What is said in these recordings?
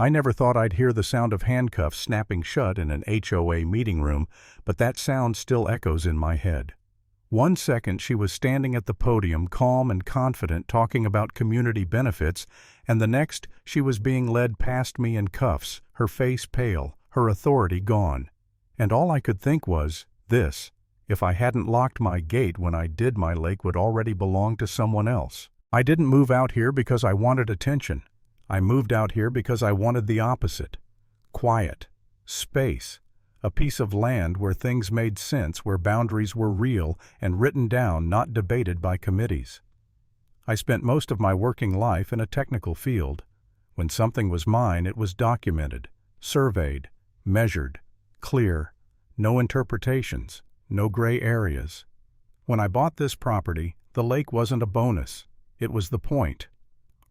I never thought I'd hear the sound of handcuffs snapping shut in an HOA meeting room, but that sound still echoes in my head. 1 second she was standing at the podium, calm and confident, talking about community benefits, and the next she was being led past me in cuffs, her face pale, her authority gone. And all I could think was, this: if I hadn't locked my gate when I did, my lake would already belong to someone else. I didn't move out here because I wanted attention. I moved out here because I wanted the opposite. Quiet. Space. A piece of land where things made sense, where boundaries were real and written down, not debated by committees. I spent most of my working life in a technical field. When something was mine, it was documented, surveyed, measured, clear, no interpretations, no gray areas. When I bought this property, the lake wasn't a bonus. It was the point.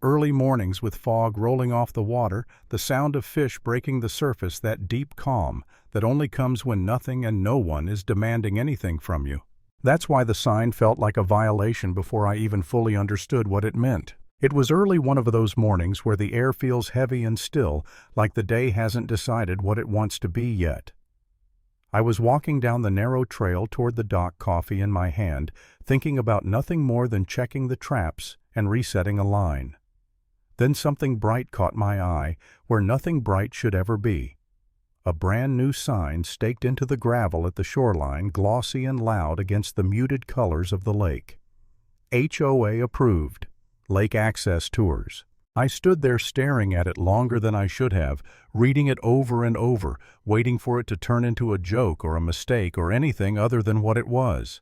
Early mornings with fog rolling off the water, the sound of fish breaking the surface, that deep calm that only comes when nothing and no one is demanding anything from you. That's why the sign felt like a violation before I even fully understood what it meant. It was early one of those mornings where the air feels heavy and still, like the day hasn't decided what it wants to be yet. I was walking down the narrow trail toward the dock, coffee in my hand, thinking about nothing more than checking the traps and resetting a line. Then something bright caught my eye, where nothing bright should ever be. A brand new sign staked into the gravel at the shoreline, glossy and loud against the muted colors of the lake. HOA approved. Lake access tours. I stood there staring at it longer than I should have, reading it over and over, waiting for it to turn into a joke or a mistake or anything other than what it was.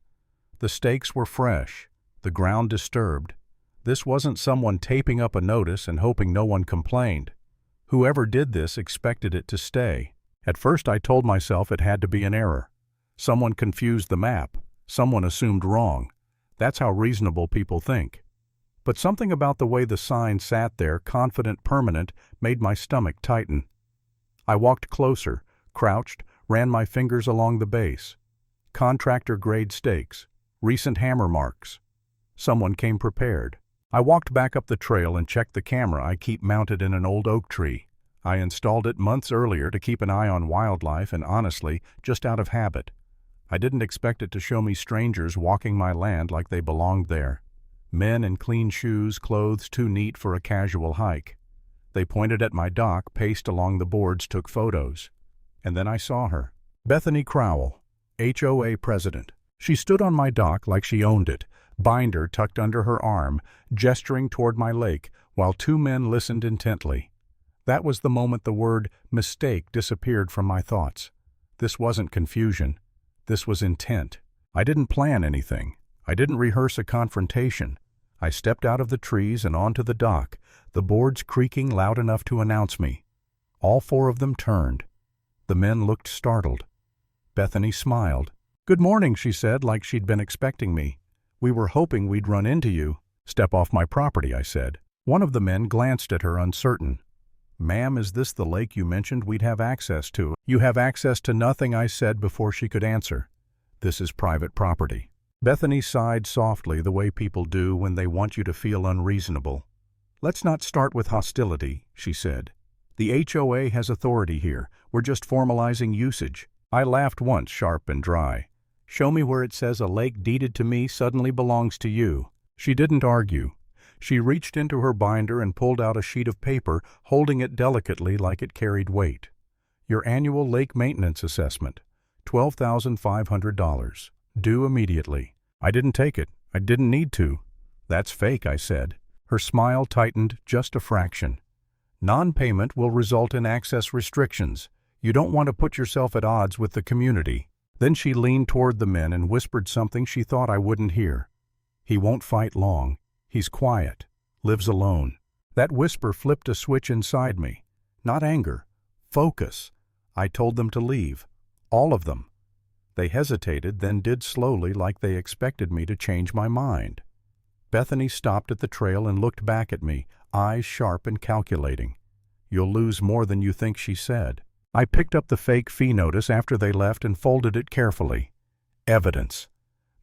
The stakes were fresh, the ground disturbed. This wasn't someone taping up a notice and hoping no one complained. Whoever did this expected it to stay. At first I told myself it had to be an error. Someone confused the map. Someone assumed wrong. That's how reasonable people think. But something about the way the sign sat there, confident, permanent, made my stomach tighten. I walked closer, crouched, ran my fingers along the base. Contractor-grade stakes, recent hammer marks. Someone came prepared. I walked back up the trail and checked the camera I keep mounted in an old oak tree. I installed it months earlier to keep an eye on wildlife and, honestly, just out of habit. I didn't expect it to show me strangers walking my land like they belonged there. Men in clean shoes, clothes too neat for a casual hike. They pointed at my dock, paced along the boards, took photos. And then I saw her. Bethany Crowell, HOA president. She stood on my dock like she owned it, binder tucked under her arm, gesturing toward my lake, while 2 men listened intently. That was the moment the word mistake disappeared from my thoughts. This wasn't confusion. This was intent. I didn't plan anything. I didn't rehearse a confrontation. I stepped out of the trees and onto the dock, the boards creaking loud enough to announce me. All 4 of them turned. The men looked startled. Bethany smiled. "Good morning," she said, like she'd been expecting me. "We were hoping we'd run into you." "Step off my property," I said. One of the men glanced at her, uncertain. "Ma'am, is this the lake you mentioned we'd have access to?" "You have access to nothing," I said before she could answer. "This is private property." Bethany sighed softly, the way people do when they want you to feel unreasonable. "Let's not start with hostility," she said. "The HOA has authority here. We're just formalizing usage." I laughed once, sharp and dry. "Show me where it says a lake deeded to me suddenly belongs to you." She didn't argue. She reached into her binder and pulled out a sheet of paper, holding it delicately like it carried weight. "Your annual lake maintenance assessment, $12,500. Due immediately." I didn't take it. I didn't need to. "That's fake," I said. Her smile tightened just a fraction. "Non-payment will result in access restrictions. You don't want to put yourself at odds with the community." Then she leaned toward the men and whispered something she thought I wouldn't hear. "He won't fight long. He's quiet. Lives alone." That whisper flipped a switch inside me. Not anger. Focus. I told them to leave. All of them. They hesitated, then did slowly, like they expected me to change my mind. Bethany stopped at the trail and looked back at me, eyes sharp and calculating. "You'll lose more than you think," she said. I picked up the fake fee notice after they left and folded it carefully. Evidence.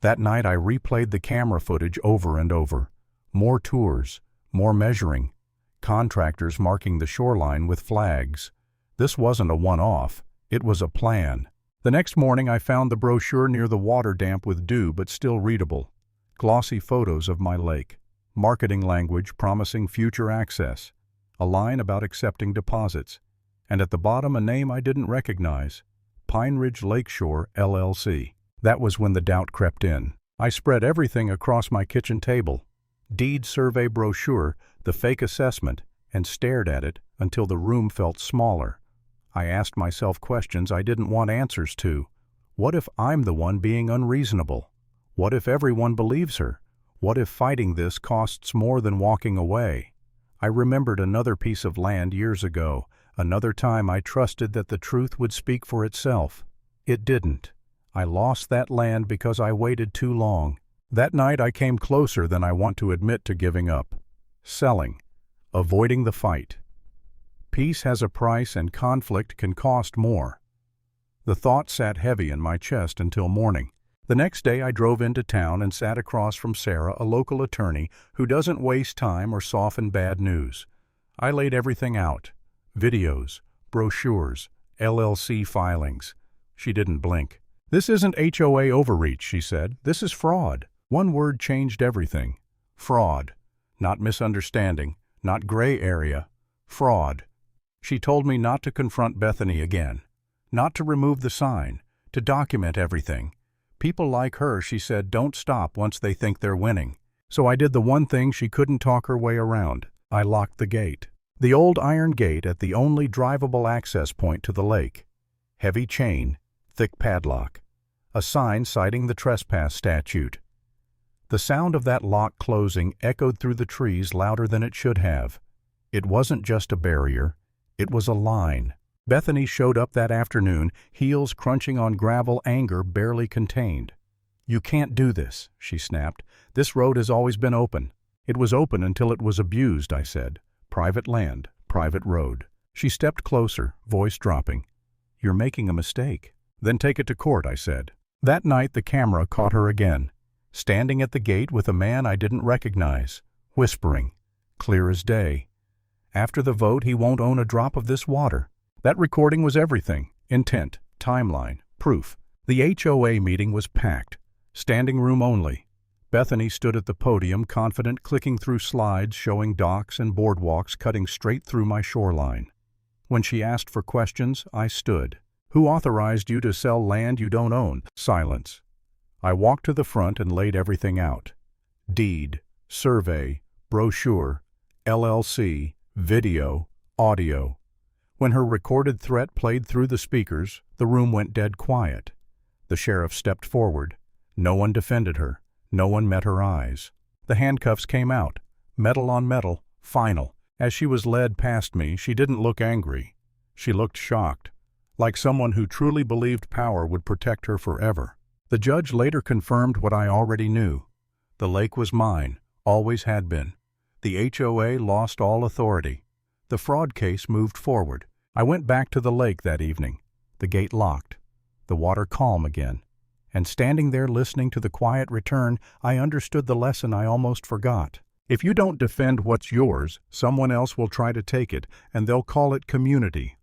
That night I replayed the camera footage over and over. More tours, more measuring. contractors marking the shoreline with flags. This wasn't a one-off, it was a plan. The next morning I found the brochure near the water, damp with dew but still readable. Glossy photos of my lake, marketing language promising future access, a line about accepting deposits, and at the bottom a name I didn't recognize, Pine Ridge Lakeshore, LLC. That was when the doubt crept in. I spread everything across my kitchen table, deed survey brochure, the fake assessment, and stared at it until the room felt smaller. I asked myself questions I didn't want answers to. What if I'm the one being unreasonable? What if everyone believes her? What if fighting this costs more than walking away? I remembered another piece of land years ago, another time I trusted that the truth would speak for itself. It didn't. I lost that land because I waited too long. That night I came closer than I want to admit to giving up. Selling. Avoiding the fight. Peace has a price and conflict can cost more. The thought sat heavy in my chest until morning. The next day I drove into town and sat across from Sarah, a local attorney who doesn't waste time or soften bad news. I laid everything out. Videos, brochures, LLC filings. She didn't blink. "This isn't HOA overreach," she said. "This is fraud." One word changed everything. Fraud. Not misunderstanding, not gray area. Fraud. She told me not to confront Bethany again, not to remove the sign, to document everything. People like her, she said, don't stop once they think they're winning. So I did the one thing she couldn't talk her way around. I locked the gate. The old iron gate at the only drivable access point to the lake. Heavy chain, thick padlock. A sign citing the trespass statute. The sound of that lock closing echoed through the trees louder than it should have. It wasn't just a barrier. It was a line. Bethany showed up that afternoon, heels crunching on gravel, anger barely contained. "You can't do this," she snapped. "This road has always been open." "It was open until it was abused," I said. "Private land, private road." She stepped closer, voice dropping. "You're making a mistake." "Then take it to court," I said. That night the camera caught her again, standing at the gate with a man I didn't recognize, whispering, clear as day, "After the vote he won't own a drop of this water." That recording was everything. Intent, timeline, proof. The HOA meeting was packed. Standing room only. Bethany stood at the podium, confident, clicking through slides showing docks and boardwalks cutting straight through my shoreline. When she asked for questions, I stood. "Who authorized you to sell land you don't own?" Silence. I walked to the front and laid everything out. Deed, survey, brochure, LLC, video, audio. When her recorded threat played through the speakers, the room went dead quiet. The sheriff stepped forward. No one defended her. No one met her eyes. The handcuffs came out. Metal on metal, final. As she was led past me, she didn't look angry. She looked shocked, like someone who truly believed power would protect her forever. The judge later confirmed what I already knew. The lake was mine, always had been. The HOA lost all authority. The fraud case moved forward. I went back to the lake that evening, the gate locked, the water calm again, and standing there listening to the quiet return, I understood the lesson I almost forgot. If you don't defend what's yours, someone else will try to take it, and they'll call it community